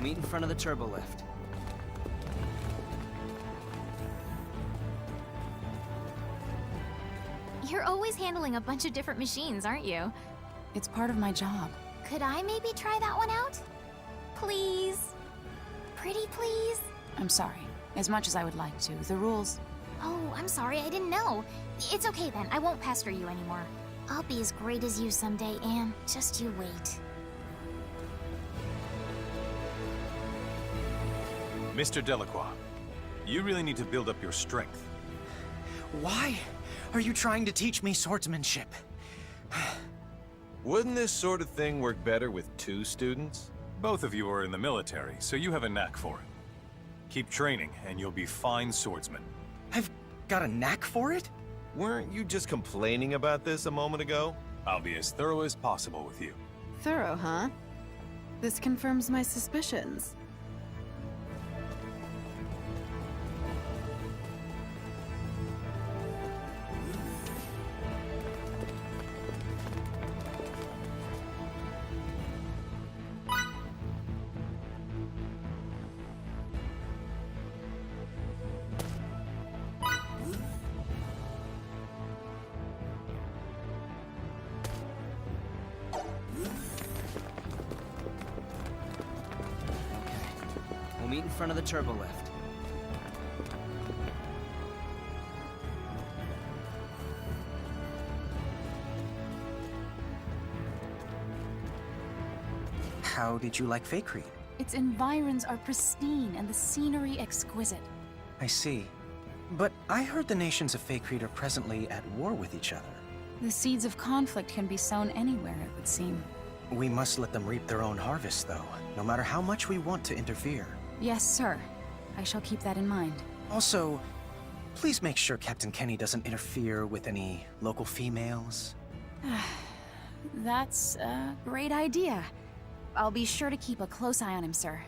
meet in front of the turbo lift. You're always handling a bunch of different machines, aren't you? It's part of my job. Could I maybe try that one out? Please? Pretty please? I'm sorry. As much as I would like to, the rules... Oh, I'm sorry, I didn't know. It's okay then, I won't pester you anymore. I'll be as great as you someday, Anne. Just you wait. Mr. Delacroix, you really need to build up your strength. Why are you trying to teach me swordsmanship? Wouldn't this sort of thing work better with 2 students? Both of you are in the military, so you have a knack for it. Keep training, and you'll be fine swordsmen. I've got a knack for it? Weren't you just complaining about this a moment ago? I'll be as thorough as possible with you. Thorough, huh? This confirms my suspicions. We'll meet in front of the turbo lift. How did you like Fake Reed? Its environs are pristine and the scenery exquisite. I see. But I heard the nations of Fake Reed are presently at war with each other. The seeds of conflict can be sown anywhere, it would seem. We must let them reap their own harvest, though, no matter how much we want to interfere. Yes, sir. I shall keep that in mind. Also, please make sure Captain Kenny doesn't interfere with any local females. That's a great idea. I'll be sure to keep a close eye on him, sir.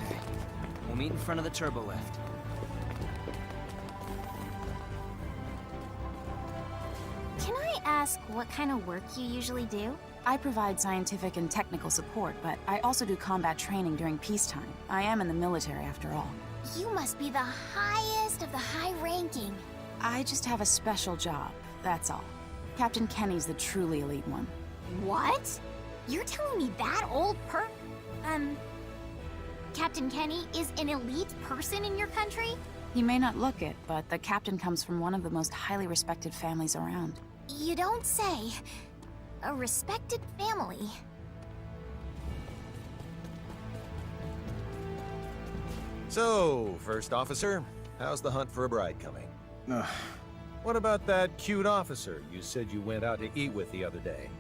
Okay. We'll meet in front of the turbo lift. Can I ask what kind of work you usually do? I provide scientific and technical support, but I also do combat training during peacetime. I am in the military, after all. You must be the highest of the high ranking. I just have a special job, that's all. Captain Kenny's the truly elite one. What? You're telling me that old Captain Kenny is an elite person in your country? He may not look it, but the captain comes from one of the most highly respected families around. You don't say. A respected family. So, First Officer, how's the hunt for a bride coming? What about that cute officer you said you went out to eat with the other day?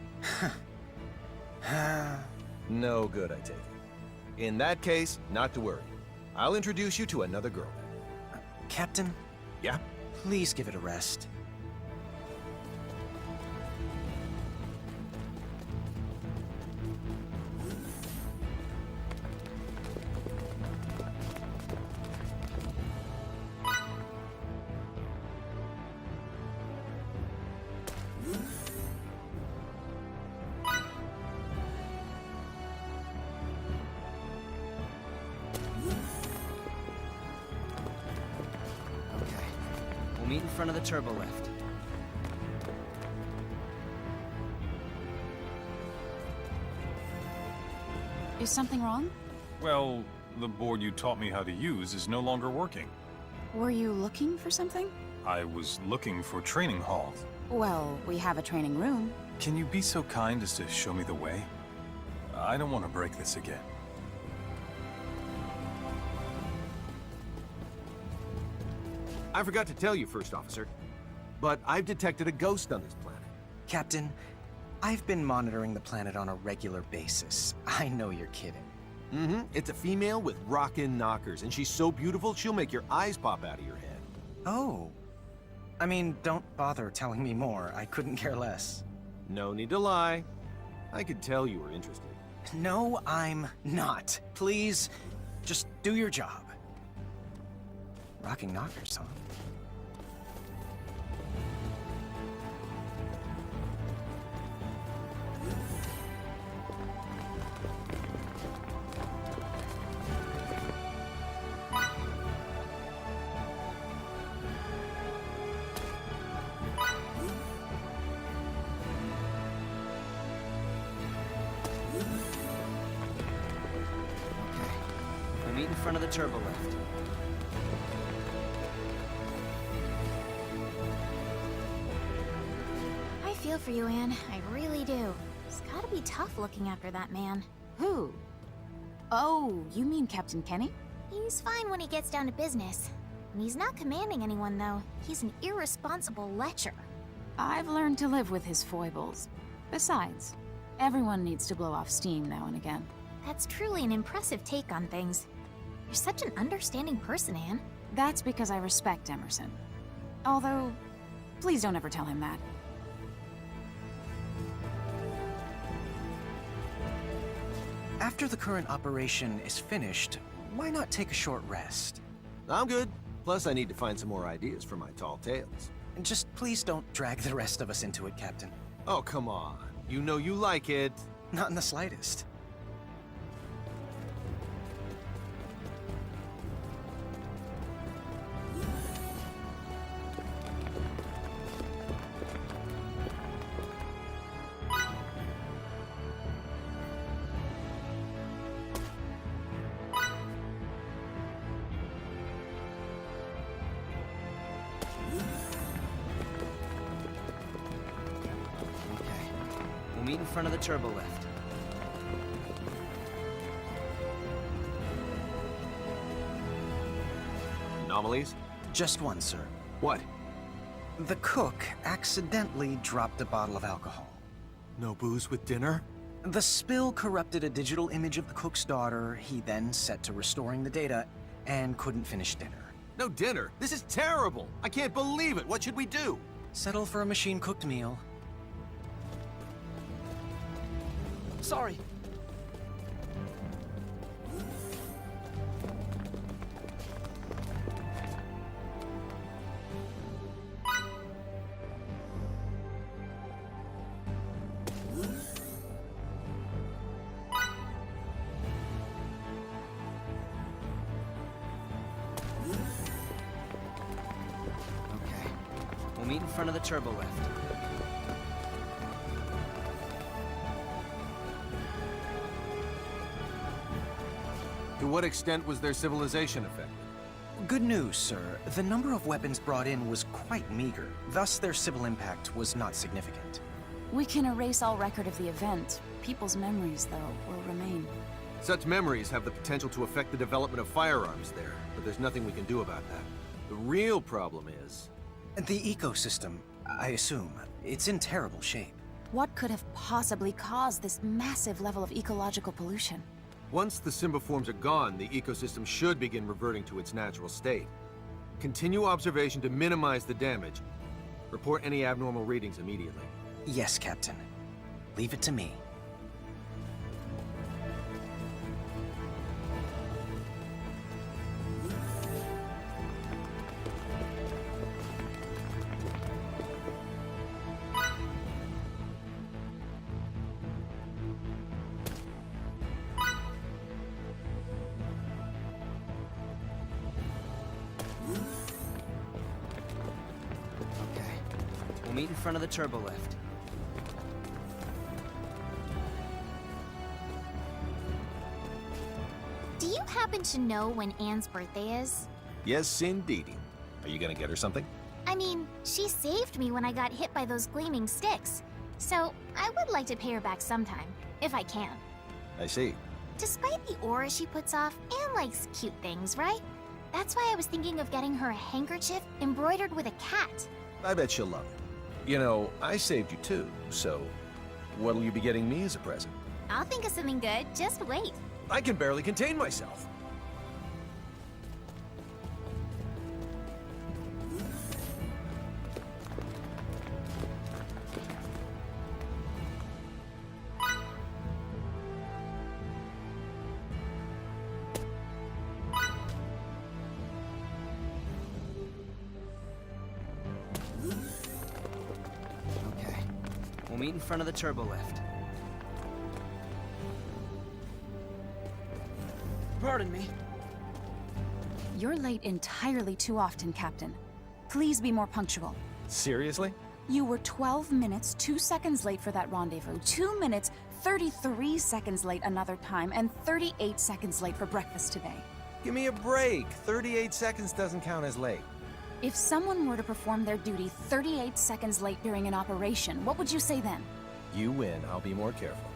No good, I take it. In that case, not to worry. I'll introduce you to another girl. Captain, Yeah? please give it a rest. Okay. We'll meet in front of the turbo lift. Is something wrong? Well, the board you taught me how to use is no longer working. Were you looking for something? I was looking for training halls. Well, we have a training room. Can you be so kind as to show me the way? I don't want to break this again. I forgot to tell you, First Officer, but I've detected a ghost on this planet. Captain, I've been monitoring the planet on a regular basis. I know you're kidding. It's a female with rockin' knockers, and she's so beautiful she'll make your eyes pop out of your head. Oh. I mean, don't bother telling me more. I couldn't care less. No need to lie. I could tell you were interested. No, I'm not. Please, just do your job. Rocking knockers, huh? Okay. We'll meet in front of the turbo lift. I feel for you, Anne. I really do. It's gotta be tough looking after that man. Who? Oh, you mean Captain Kenny? He's fine when he gets down to business. When he's not commanding anyone, though, he's an irresponsible lecher. I've learned to live with his foibles. Besides, everyone needs to blow off steam now and again. That's truly an impressive take on things. You're such an understanding person, Anne. That's because I respect Emerson. Although, please don't ever tell him that. After the current operation is finished, why not take a short rest? I'm good. Plus, I need to find some more ideas for my tall tales. And just please don't drag the rest of us into it, Captain. Oh, come on. You know you like it. Not in the slightest. Okay. We'll meet in front of the turbo lift. Anomalies? Just one, sir. What? The cook accidentally dropped a bottle of alcohol. No booze with dinner? The spill corrupted a digital image of the cook's daughter. He then set to restoring the data and couldn't finish dinner. No dinner? This is terrible! I can't believe it! What should we do? Settle for a machine-cooked meal. Sorry. Okay. We'll meet in front of the turbo lift. To what extent was their civilization affected? Good news, sir. The number of weapons brought in was quite meager. Thus, their civil impact was not significant. We can erase all record of the event. People's memories, though, will remain. Such memories have the potential to affect the development of firearms there, but there's nothing we can do about that. The real problem is... The ecosystem, I assume, it's in terrible shape. What could have possibly caused this massive level of ecological pollution? Once the Symbiforms are gone, the ecosystem should begin reverting to its natural state. Continue observation to minimize the damage. Report any abnormal readings immediately. Yes, Captain. Leave it to me. Okay. We'll meet in front of the turbo lift. Do you happen to know when Anne's birthday is? Yes, indeedy. Are you gonna get her something? I mean, she saved me when I got hit by those gleaming sticks. So, I would like to pay her back sometime, if I can. I see. Despite the aura she puts off, Anne likes cute things, right? That's why I was thinking of getting her a handkerchief embroidered with a cat. I bet she'll love it. You know, I saved you too, so what'll you be getting me as a present? I'll think of something good, just wait. I can barely contain myself. meet in front of the turbo lift. Pardon me. You're late entirely too often, Captain. Please be more punctual. Seriously? You were 12 minutes, 2 seconds late for that rendezvous, 2 minutes, 33 seconds late another time, and 38 seconds late for breakfast today. Give me a break. 38 seconds doesn't count as late. If someone were to perform their duty 38 seconds late during an operation, what would you say then? You win. I'll be more careful.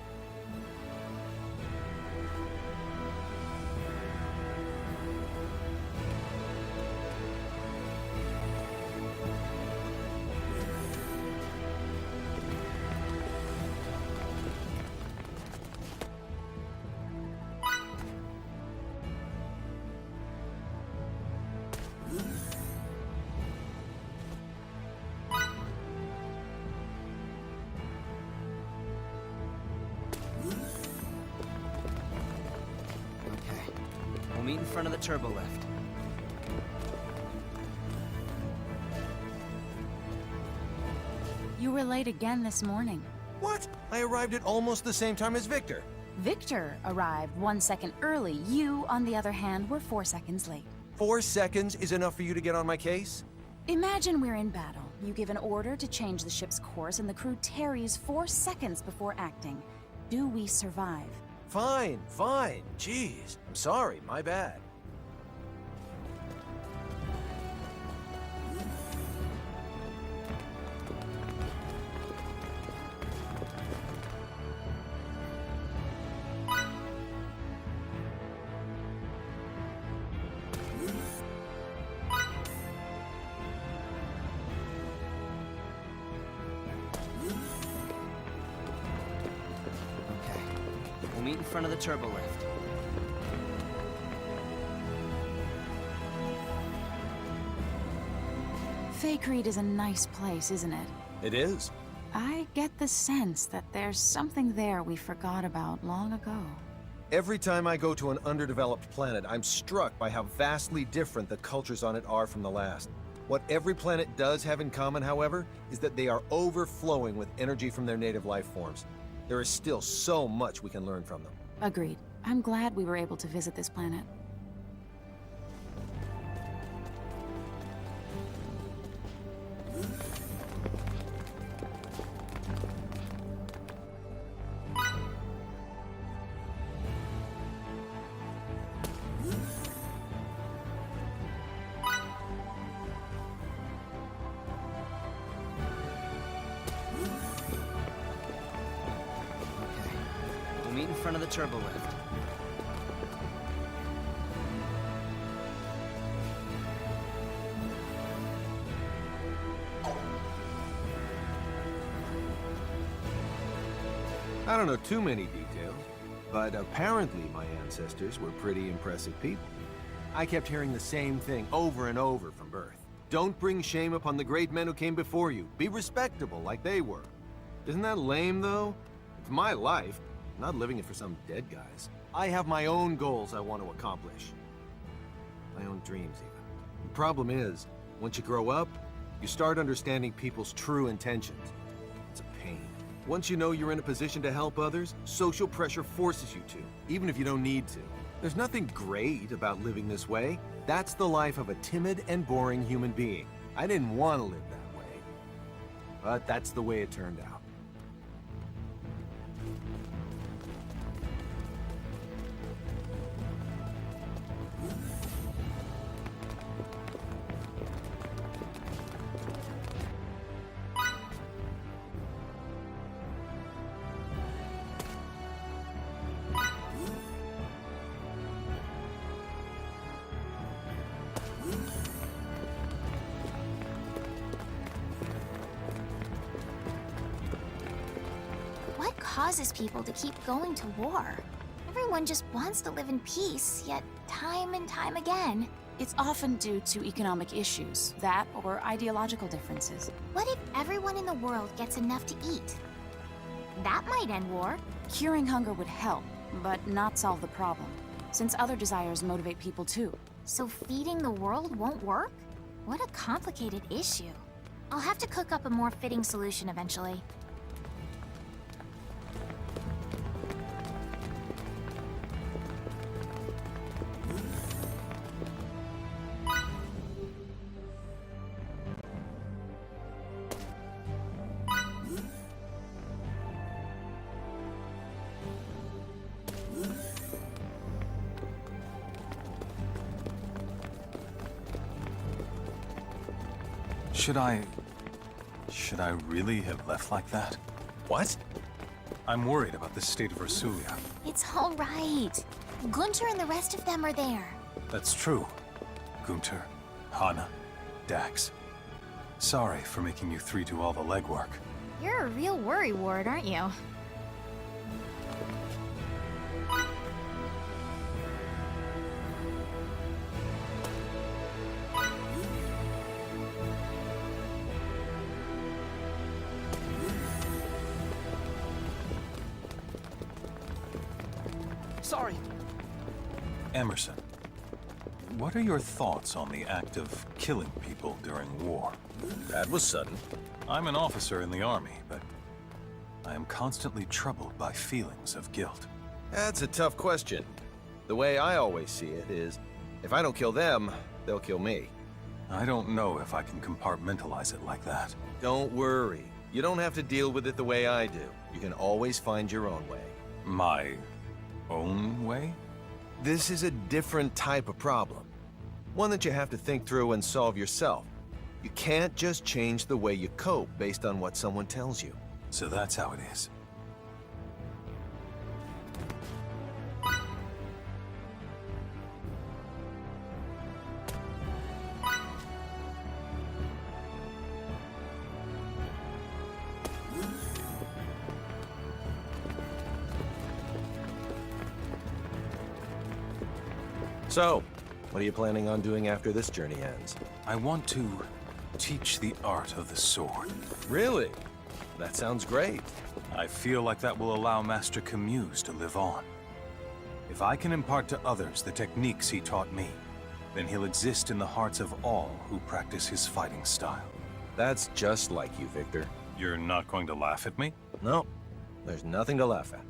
Okay. We'll meet in front of the turbo lift. You were late again this morning. What? I arrived at almost the same time as Victor. Victor arrived 1 second early. You, on the other hand, were 4 seconds late. 4 seconds is enough for you to get on my case? Imagine we're in battle. You give an order to change the ship's course, and the crew tarries 4 seconds before acting. Do we survive? Fine, fine. Jeez. I'm sorry, my bad. Okay. We'll meet in front of the turbo lift. Fake is a nice place, isn't it? It is. I get the sense that there's something there we forgot about long ago. Every time I go to an underdeveloped planet, I'm struck by how vastly different the cultures on it are from the last. What every planet does have in common, however, is that they are overflowing with energy from their native life forms. There is still so much we can learn from them. Agreed. I'm glad we were able to visit this planet. Okay. We'll meet in front of the turbo lift. I don't know too many details, but apparently my ancestors were pretty impressive people. I kept hearing the same thing over and over from birth. Don't bring shame upon the great men who came before you. Be respectable like they were. Isn't that lame, though? It's my life. I'm not living it for some dead guys. I have my own goals I want to accomplish. My own dreams, even. The problem is, once you grow up, you start understanding people's true intentions. It's a pain. Once you know you're in a position to help others, social pressure forces you to, even if you don't need to. There's nothing great about living this way. That's the life of a timid and boring human being. I didn't want to live that way. But that's the way it turned out. What causes people to keep going to war? Everyone just wants to live in peace, yet time and time again. It's often due to economic issues, that or ideological differences. What if everyone in the world gets enough to eat? That might end war. Curing hunger would help, but not solve the problem, since other desires motivate people too. So feeding the world won't work? What a complicated issue. I'll have to cook up a more fitting solution eventually. Should I really have left like that? What? I'm worried about the state of Rasulia. It's all right. Gunter and the rest of them are there. That's true. Gunter, Hana, Dax. Sorry for making you three do all the legwork. You're a real worrywart, aren't you? Sorry. Emerson, what are your thoughts on the act of killing people during war? That was sudden. I'm an officer in the army, but I am constantly troubled by feelings of guilt. That's a tough question. The way I always see it is, if I don't kill them, they'll kill me. I don't know if I can compartmentalize it like that. Don't worry. You don't have to deal with it the way I do. You can always find your own way. My own way? This is a different type of problem. One that you have to think through and solve yourself. You can't just change the way you cope based on what someone tells you. So that's how it is. So, what are you planning on doing after this journey ends? I want to teach the art of the sword. Really? That sounds great. I feel like that will allow Master Camuse to live on. If I can impart to others the techniques he taught me, then he'll exist in the hearts of all who practice his fighting style. That's just like you, Victor. You're not going to laugh at me? No, there's nothing to laugh at.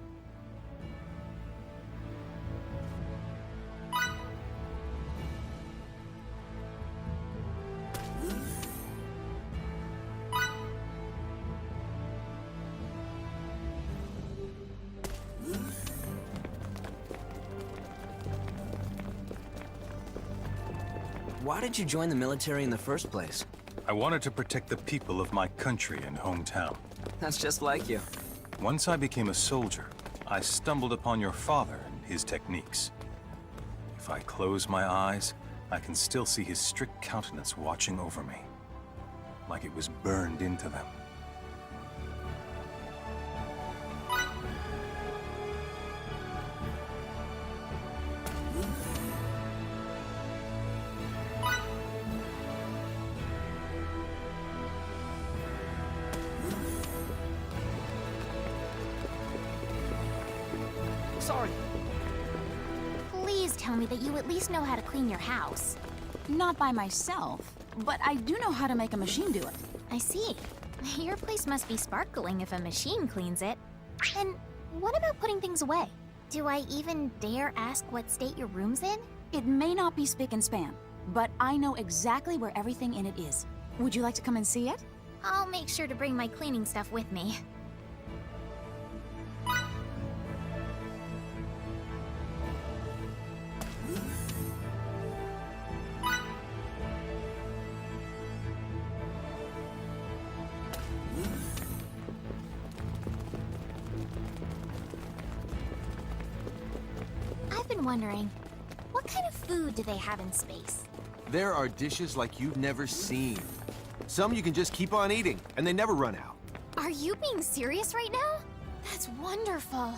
Why did you join the military in the first place? I wanted to protect the people of my country and hometown. That's just like you. Once I became a soldier, I stumbled upon your father and his techniques. If I close my eyes, I can still see his strict countenance watching over me, like it was burned into them. Sorry. Please tell me that you at least know how to clean your house. Not by myself, but I do know how to make a machine do it. I see. Your place must be sparkling if a machine cleans it. And what about putting things away? Do I even dare ask what state your room's in? It may not be spick and span, but I know exactly where everything in it is. Would you like to come and see it? I'll make sure to bring my cleaning stuff with me. I've been wondering, what kind of food do they have in space? There are dishes like you've never seen. Some you can just keep on eating, and they never run out. Are you being serious right now? That's wonderful.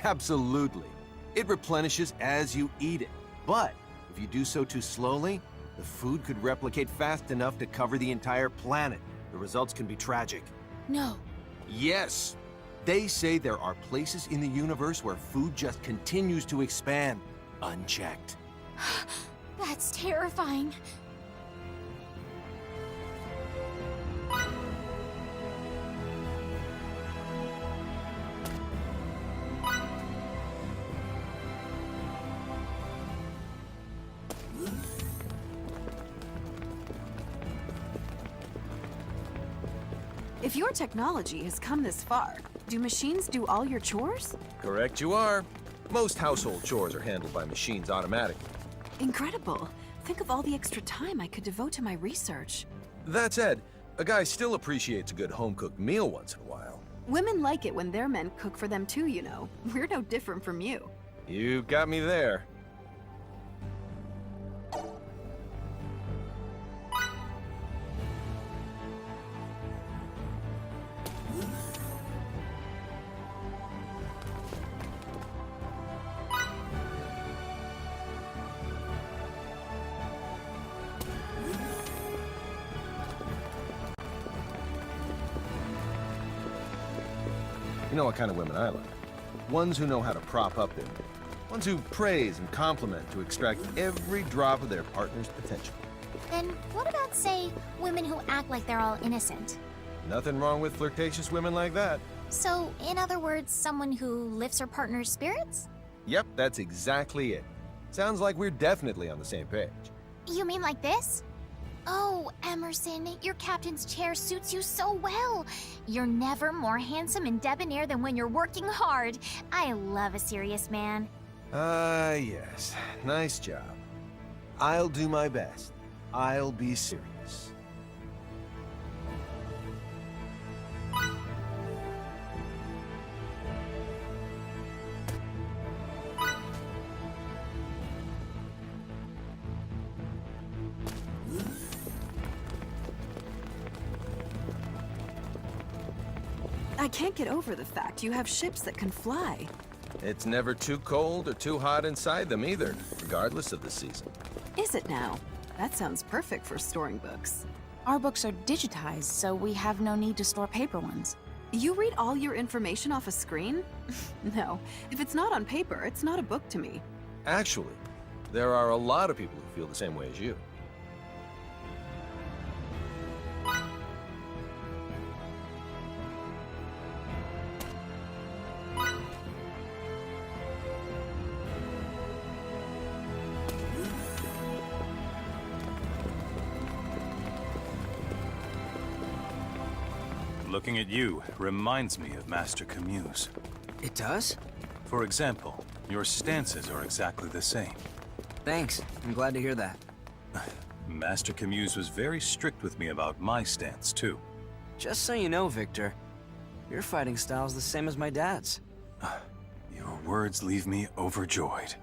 Absolutely. It replenishes as you eat it. But if you do so too slowly, the food could replicate fast enough to cover the entire planet. The results can be tragic. No. Yes. They say there are places in the universe where food just continues to expand, unchecked. That's terrifying. If your technology has come this far, do machines do all your chores? Correct you are. Most household chores are handled by machines automatically. Incredible. Think of all the extra time I could devote to my research. That said, A guy still appreciates a good home-cooked meal once in a while. Women like it when their men cook for them too, you know. We're no different from you. You got me there. You know what kind of women I like? Ones who know how to prop up their men. Ones who praise and compliment to extract every drop of their partner's potential. Then what about, say, women who act like they're all innocent? Nothing wrong with flirtatious women like that. So, in other words, someone who lifts her partner's spirits? Yep, that's exactly it. Sounds like we're definitely on the same page. You mean like this? Oh, Emerson, your captain's chair suits you so well. You're never more handsome and debonair than when you're working hard. I love a serious man. Ah, yes. Nice job. I'll do my best. I'll be serious. I can't get over the fact you have ships that can fly. It's never too cold or too hot inside them either, regardless of the season. Is it now? That sounds perfect for storing books. Our books are digitized, so we have no need to store paper ones. You read all your information off a screen? No, if it's not on paper, it's not a book to me. Actually, there are a lot of people who feel the same way as you. Looking at you reminds me of Master Camus. It does? For example, your stances are exactly the same. Thanks. I'm glad to hear that. Master Camus was very strict with me about my stance, too. Just so you know, Victor, your fighting style's the same as my dad's. Your words leave me overjoyed.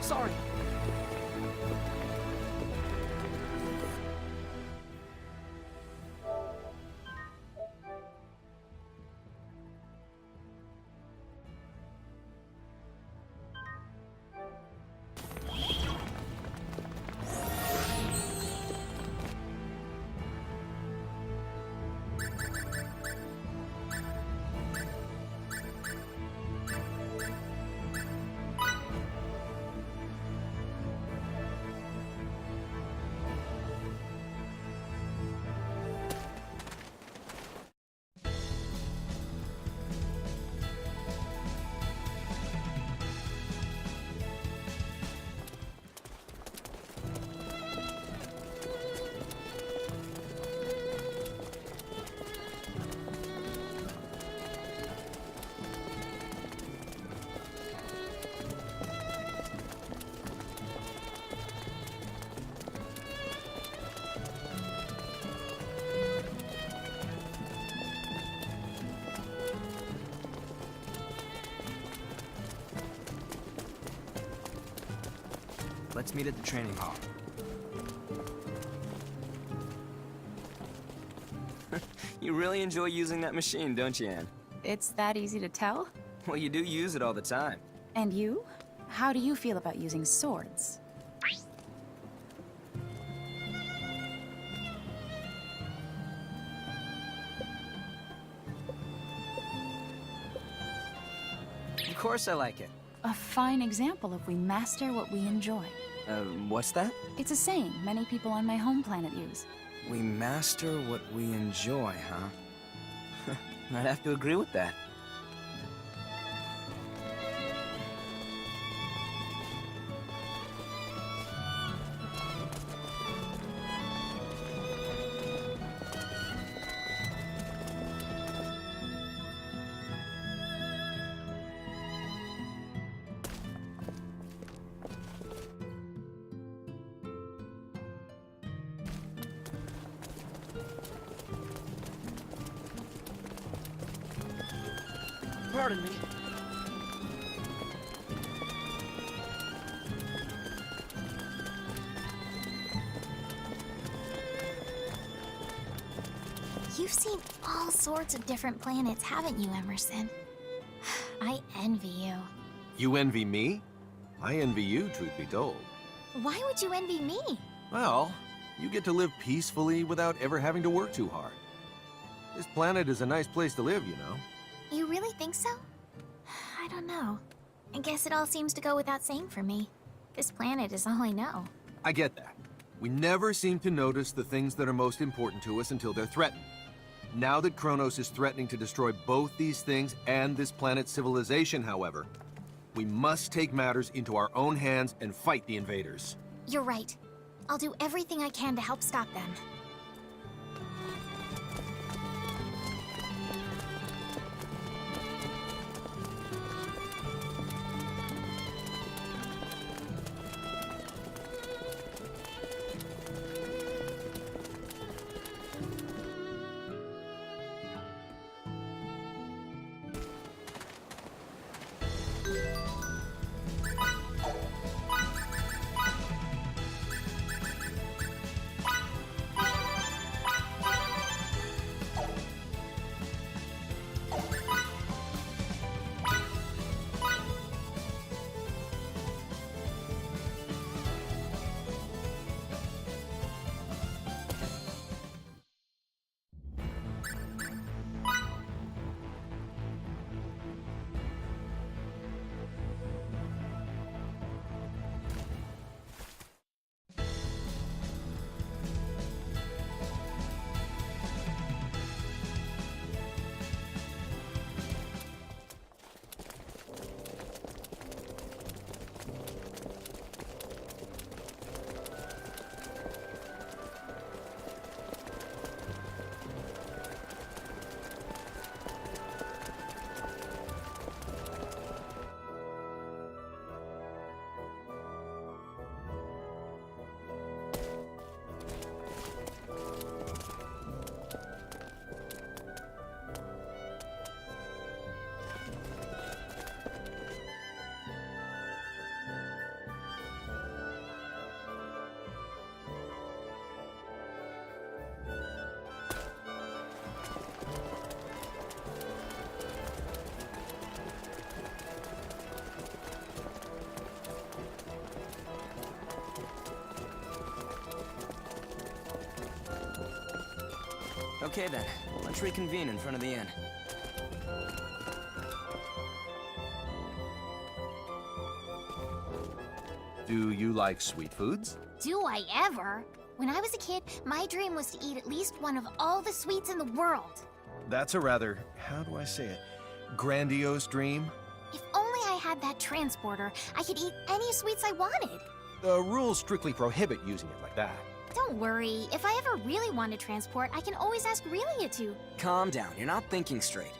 Sorry. Let's meet at the training hall. You really enjoy using that machine, don't you, Anne? It's that easy to tell? Well, you do use it all the time. And you? How do you feel about using swords? course I like it. A fine example of we master what we enjoy. What's that? It's a saying many people on my home planet use. We master what we enjoy, huh? I'd have to agree with that. Pardon me. You've seen all sorts of different planets, haven't you, Emerson? I envy you. You envy me? I envy you, truth be told. Why would you envy me? Well, you get to live peacefully without ever having to work too hard. This planet is a nice place to live, you know. You really think so? I don't know. I guess it all seems to go without saying for me. This planet is all I know. I get that. We never seem to notice the things that are most important to us until they're threatened. Now that Kronos is threatening to destroy both these things and this planet's civilization, however, we must take matters into our own hands and fight the invaders. You're right. I'll do everything I can to help stop them. Okay then, let's reconvene in front of the inn. Do you like sweet foods? Do I ever? When I was a kid, my dream was to eat at least one of all the sweets in the world. That's a rather, how do I say it, grandiose dream. If only I had that transporter, I could eat any sweets I wanted. The rules strictly prohibit using it like that. Don't worry, if I ever really want to transport, I can always ask Relia to. Calm down, you're not thinking straight.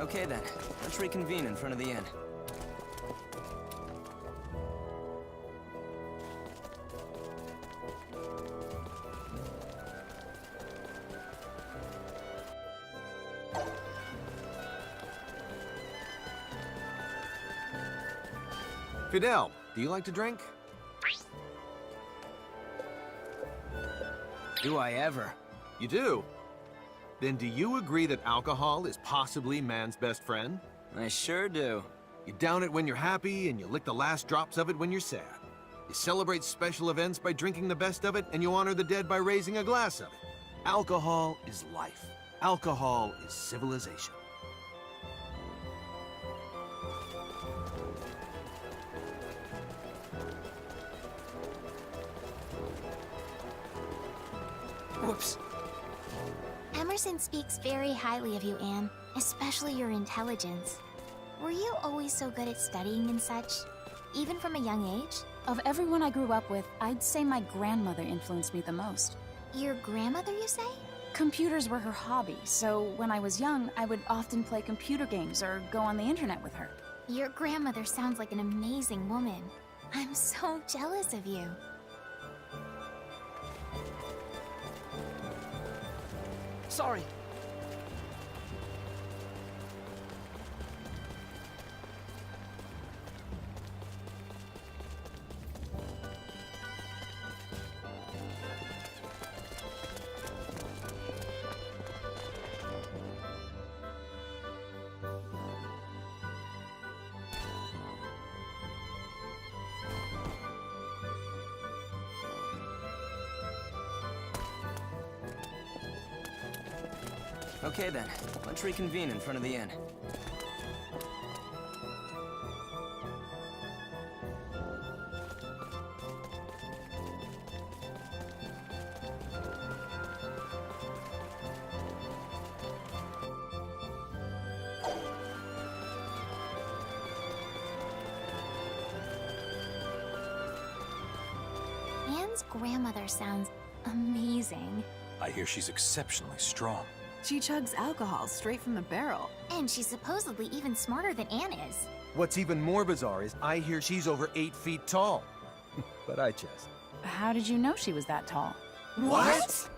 Okay then, let's reconvene in front of the inn. Fidel, do you like to drink? Do I ever? You do? Then do you agree that alcohol is possibly man's best friend? I sure do. You down it when you're happy, and you lick the last drops of it when you're sad. You celebrate special events by drinking the best of it, and you honor the dead by raising a glass of it. Alcohol is life. Alcohol is civilization. Whoops. Emerson speaks very highly of you, Anne, especially your intelligence. Were you always so good at studying and such? Even from a young age? Of everyone I grew up with, I'd say my grandmother influenced me the most. Your grandmother, you say? Computers were her hobby, so when I was young, I would often play computer games or go on the internet with her. Your grandmother sounds like an amazing woman. I'm so jealous of you. Sorry. Okay then, let's reconvene in front of the inn. Anne's grandmother sounds amazing. I hear she's exceptionally strong. She chugs alcohol straight from the barrel. And she's supposedly even smarter than Anne is. What's even more bizarre is I hear she's over 8 feet tall. But I jest. How did you know she was that tall? What?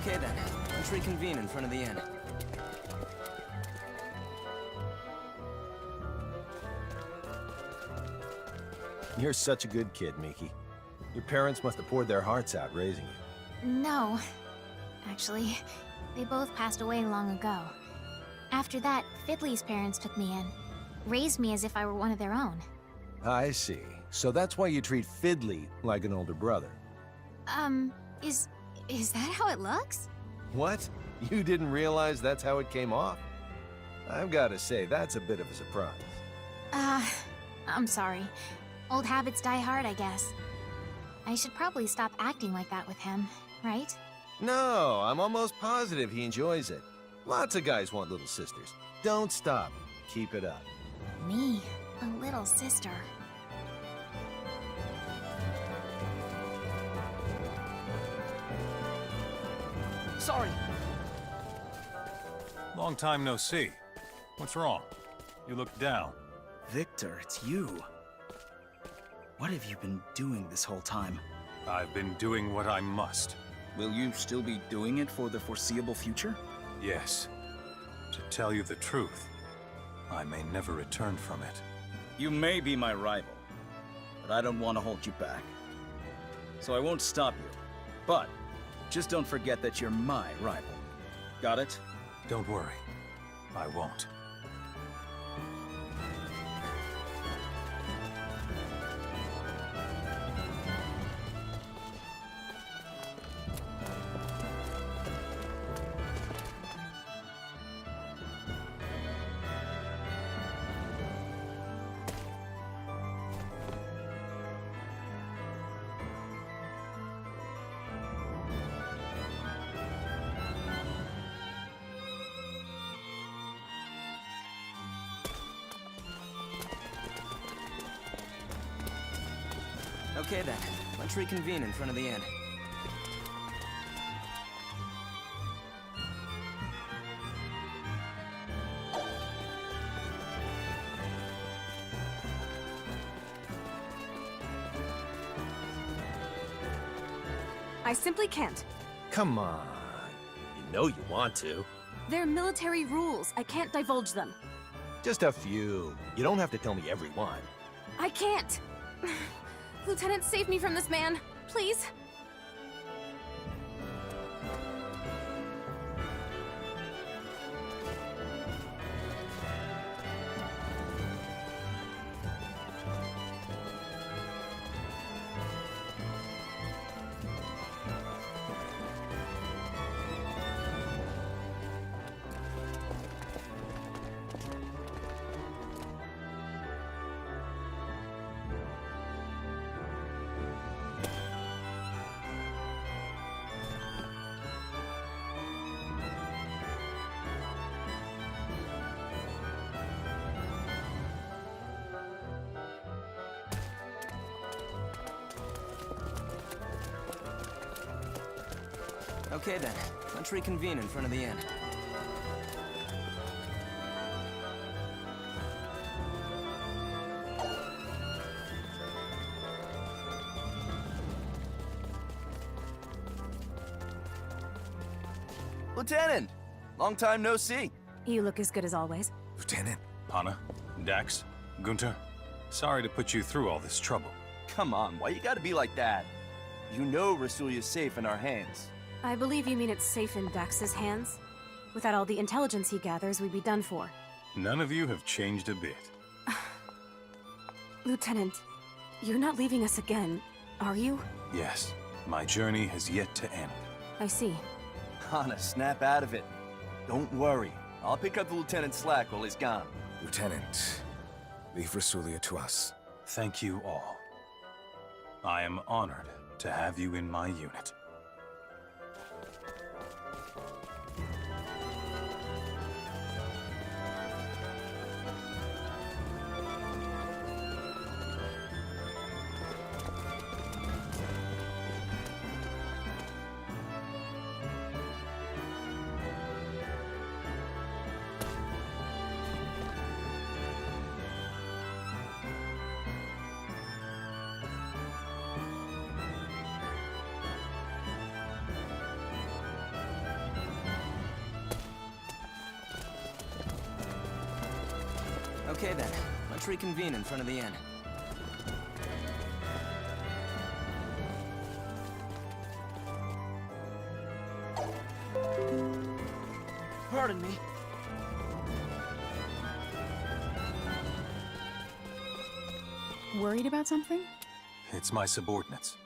Okay then, let's reconvene in front of the inn. You're such a good kid, Miki. Your parents must have poured their hearts out raising you. No. Actually, they both passed away long ago. After that, Fiddly's parents took me in. Raised me as if I were one of their own. I see. So that's why you treat Fiddly like an older brother. Is that how it looks? What? You didn't realize that's how it came off? I've got to say, that's a bit of a surprise. I'm sorry. Old habits die hard, I guess. I should probably stop acting like that with him, right? No, I'm almost positive he enjoys it. Lots of guys want little sisters. Don't stop. Keep it up. Me, a little sister. Sorry. Long time no see. What's wrong? You look down. Victor, it's you. What have you been doing this whole time? I've been doing what I must. Will you still be doing it for the foreseeable future? Yes. To tell you the truth, I may never return from it. You may be my rival, but I don't want to hold you back. So I won't stop you. But just don't forget that you're my rival. Got it? Don't worry. I won't. Okay then, let's reconvene in front of the inn. I simply can't. Come on. You know you want to. They're military rules. I can't divulge them. Just a few. You don't have to tell me every one. I can't. Lieutenant, save me from this man. Please. Okay then, let's reconvene in front of the inn. Lieutenant! Long time no see. You look as good as always. Lieutenant. Pana, Dax, Gunter, sorry to put you through all this trouble. Come on, why you gotta be like that? You know Rasulia's safe in our hands. I believe you mean it's safe in Dax's hands. Without all the intelligence he gathers, we'd be done for. None of you have changed a bit. Lieutenant, you're not leaving us again, are you? Yes, my journey has yet to end. I see. Hana, snap out of it. Don't worry. I'll pick up the lieutenant's slack while he's gone. Lieutenant, leave Rasulia to us. Thank you all. I am honored to have you in my unit. Okay then, let's reconvene in front of the inn. Pardon me. Worried about something? It's my subordinates.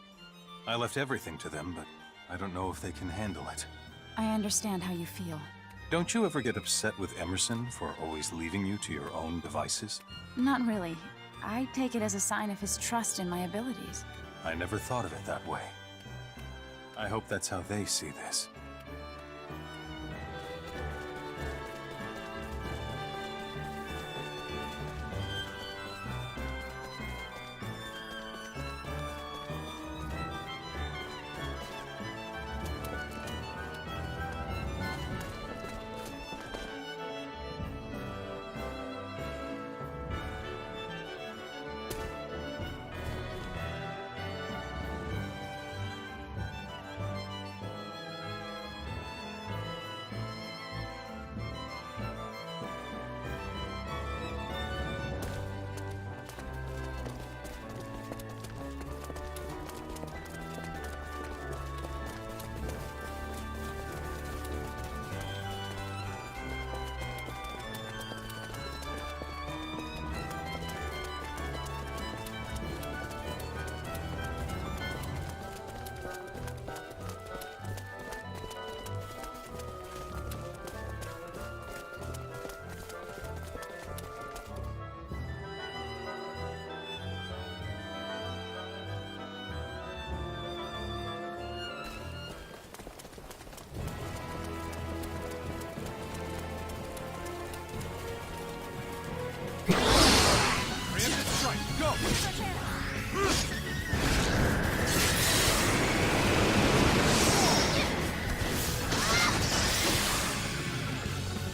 I left everything to them, but I don't know if they can handle it. I understand how you feel. Don't you ever get upset with Emerson for always leaving you to your own devices? Not really. I take it as a sign of his trust in my abilities. I never thought of it that way. I hope that's how they see this.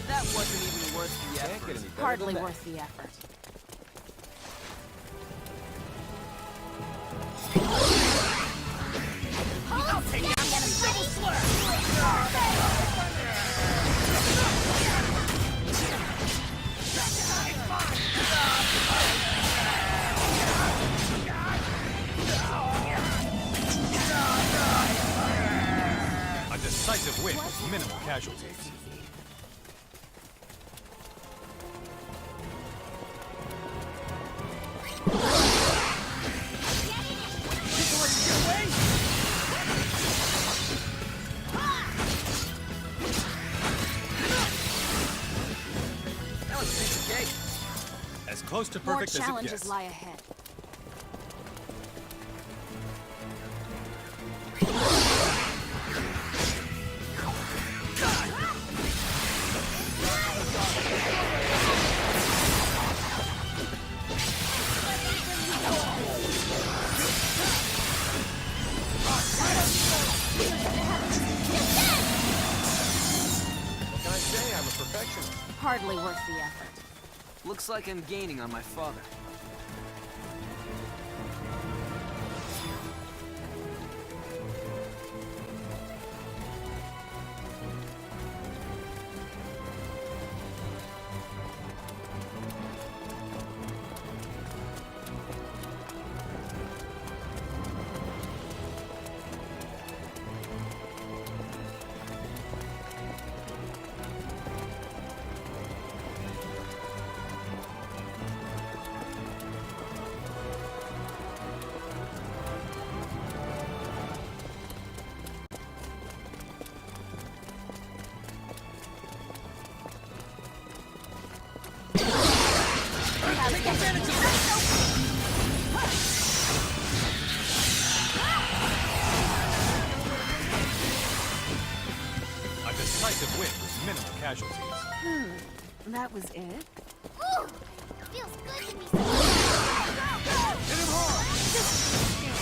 That wasn't even worth the effort. Hardly worth the effort. A decisive win with minimal casualties. As close to More perfect as it challenges gets. lie ahead. What can I say? I'm a perfectionist. Hardly worth the effort. Looks like I'm gaining on my father. A decisive win with minimal casualties. That was it? Ooh, feels good to be so. Hit him hard!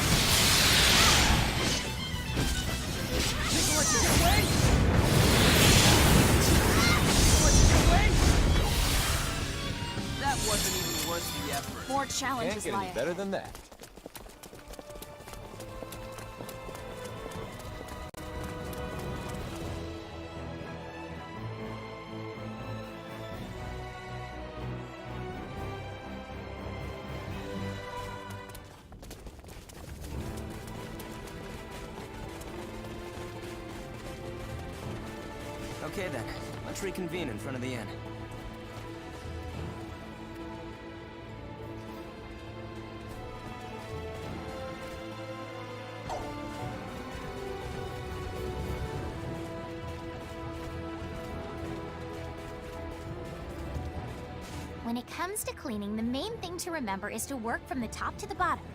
That wasn't even worth the effort. More Can't challenges get lie any ahead. better than that. Okay then, let's reconvene in front of the inn. When it comes to cleaning, the main thing to remember is to work from the top to the bottom.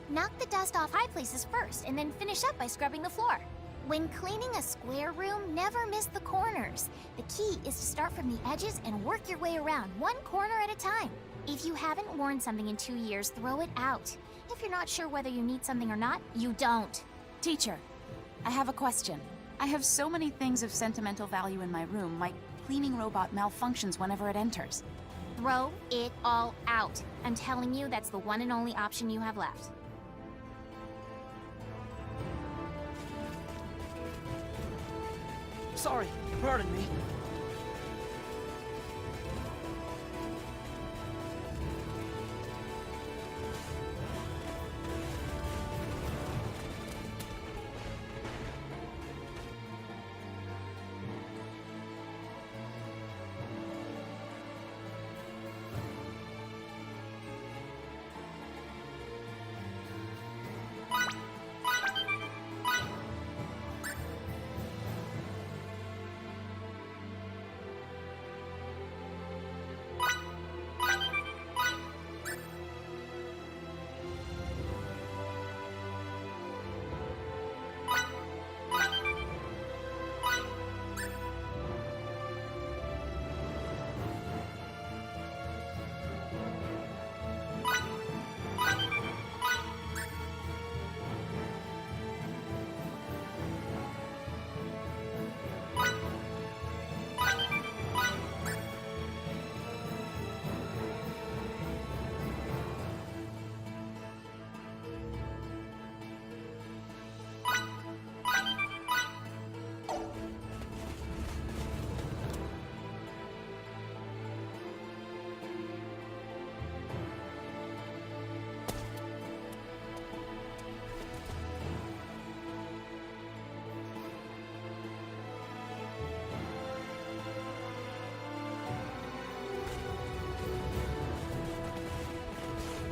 Knock the dust off high places first, and then finish up by scrubbing the floor. When cleaning a square room, never miss the corners. The key is to start from the edges and work your way around, one corner at a time. If you haven't worn something in 2 years, throw it out. If you're not sure whether you need something or not, you don't. Teacher, I have a question. I have so many things of sentimental value in my room, my cleaning robot malfunctions whenever it enters. Throw it all out. I'm telling you, that's the one and only option you have left. Sorry, pardon me.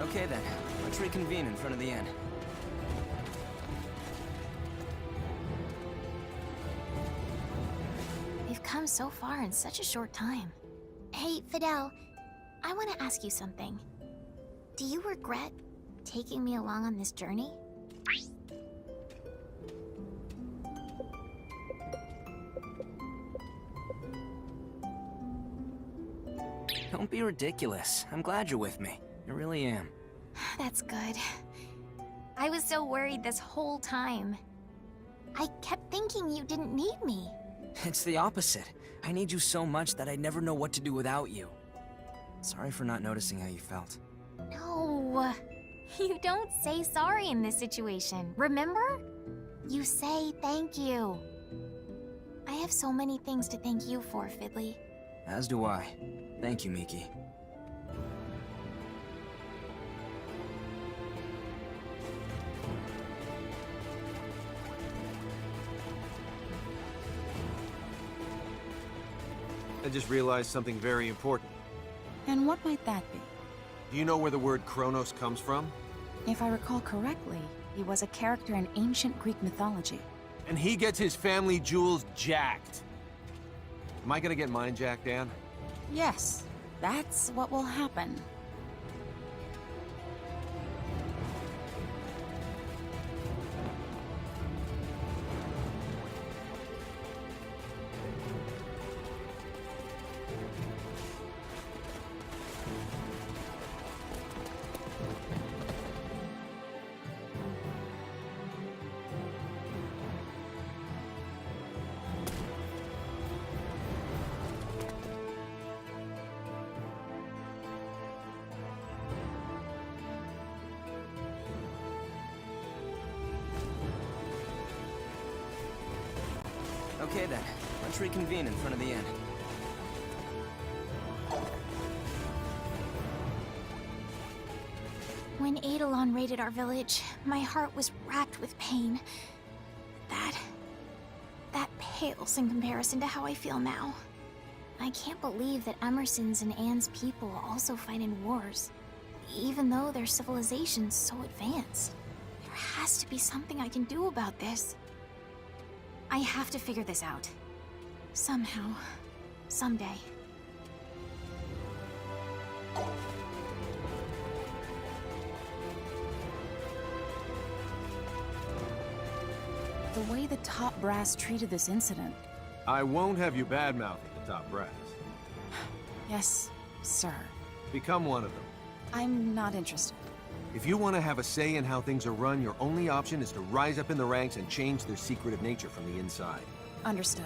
Okay then, let's reconvene in front of the inn. We've come so far in such a short time. Hey, Fidel, I want to ask you something. Do you regret taking me along on this journey? Don't be ridiculous. I'm glad you're with me. I really am. That's good. I was so worried this whole time. I kept thinking you didn't need me. It's the opposite. I need you so much that I'd never know what to do without you. Sorry for not noticing how you felt. No, you don't say sorry in this situation, remember? You say thank you. I have so many things to thank you for, Fiddly. As do I. Thank you, Miki. I just realized something very important. And what might that be? Do you know where the word Kronos comes from? If I recall correctly, he was a character in ancient Greek mythology. And he gets his family jewels jacked. Am I gonna get mine jacked, Dan? Yes, that's what will happen. Okay then, let's reconvene in front of the inn. When Eidolon raided our village, my heart was racked with pain. That pales in comparison to how I feel now. I can't believe that Emerson's and Anne's people also fight in wars, even though their civilization's so advanced. There has to be something I can do about this. I have to figure this out. Somehow. Someday. The way the top brass treated this incident. I won't have you bad-mouthing the top brass. Yes, sir. Become one of them. I'm not interested. If you want to have a say in how things are run, your only option is to rise up in the ranks and change their secretive nature from the inside. Understood.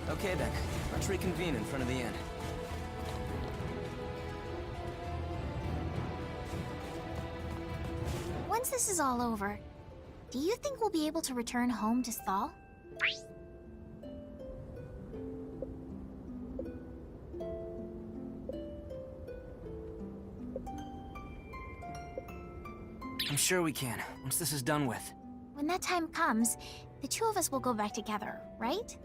Okay then, let's reconvene in front of the inn. Once this is all over, do you think we'll be able to return home to Thal? I'm sure we can, once this is done with. When that time comes, the two of us will go back together, right?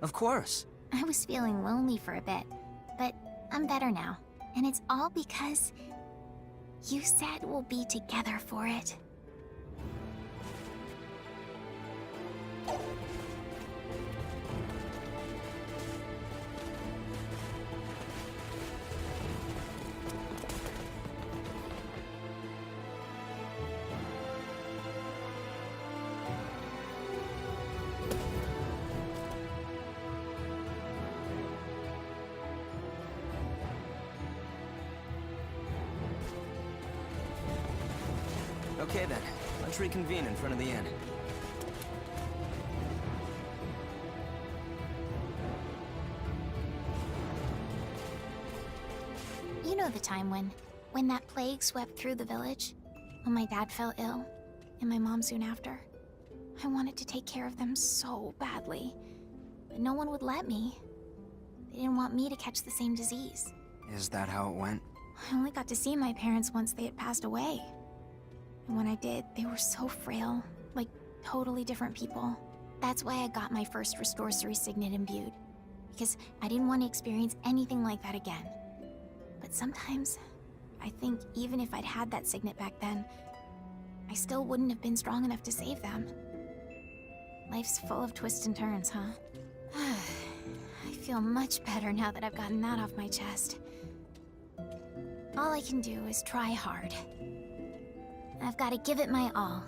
Of course. I was feeling lonely for a bit, but I'm better now. And it's all because you said we'll be together for it. Okay then, let's reconvene in front of the inn. You know the time when that plague swept through the village? When my dad fell ill, and my mom soon after? I wanted to take care of them so badly, but no one would let me. They didn't want me to catch the same disease. Is that how it went? I only got to see my parents once they had passed away. And when I did, they were so frail, like totally different people. That's why I got my first Restore 3 Signet imbued, because I didn't want to experience anything like that again. But sometimes, I think even if I'd had that signet back then, I still wouldn't have been strong enough to save them. Life's full of twists and turns, huh? I feel much better now that I've gotten that off my chest. All I can do is try hard. I've got to give it my all.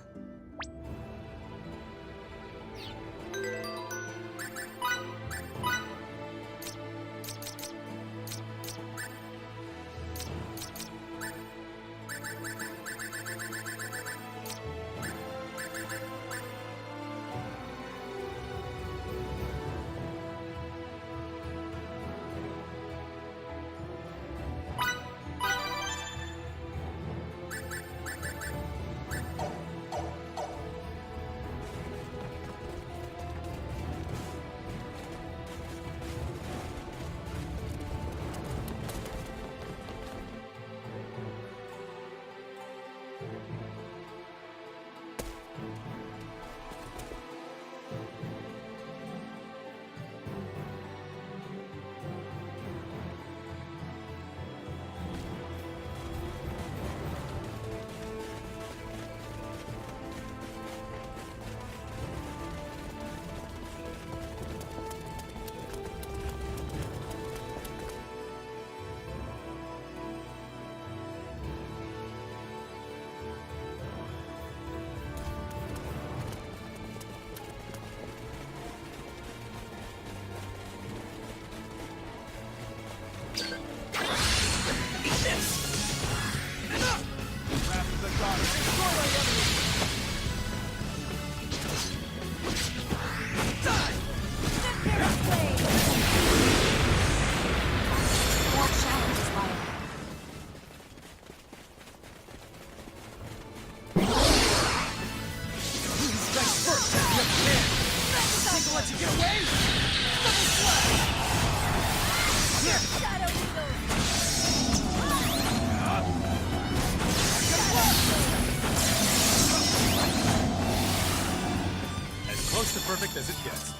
close to perfect as it gets.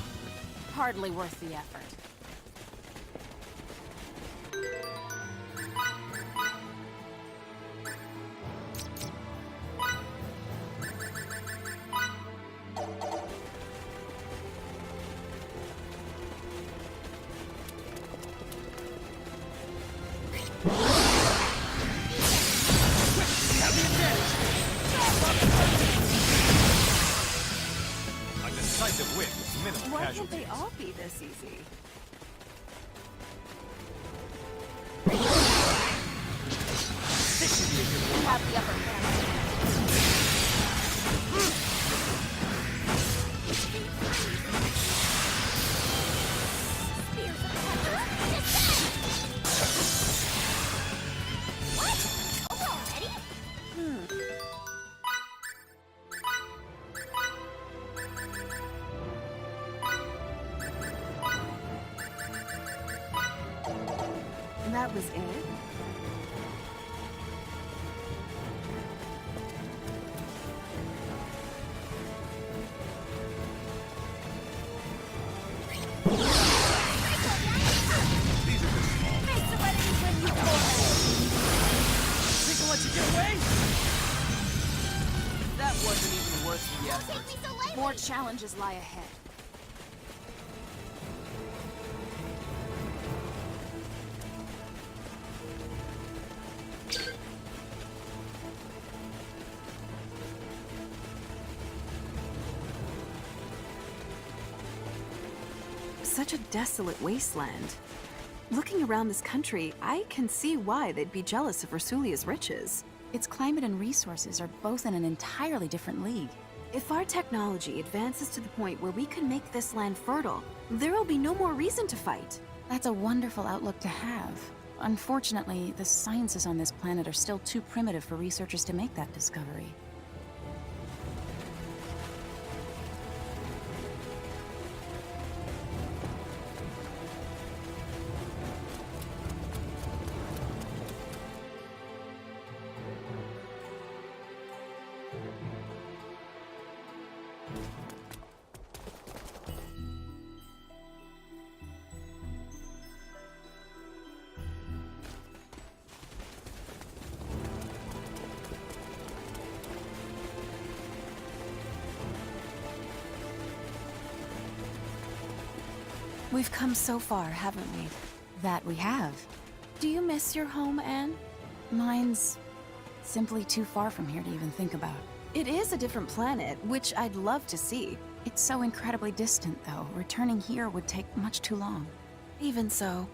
Hardly worth the effort. A decisive win with minimal Why can't casualties. they all be this easy? You have the upper hand. What? Over already? And that was it? Think I'll let you get away? That wasn't even worth the effort. Take me so lightly. More challenges lie ahead. Such a desolate wasteland. Looking around this country, I can see why they'd be jealous of Rasulia's riches. Its climate and resources are both in an entirely different league. If our technology advances to the point where we can make this land fertile, there will be no more reason to fight. That's a wonderful outlook to have. Unfortunately, the sciences on this planet are still too primitive for researchers to make that discovery. We've come so far, haven't we? That we have. Do you miss your home, Anne? Mine's simply too far from here to even think about. It is a different planet, which I'd love to see. It's so incredibly distant, though. Returning here would take much too long. Even so.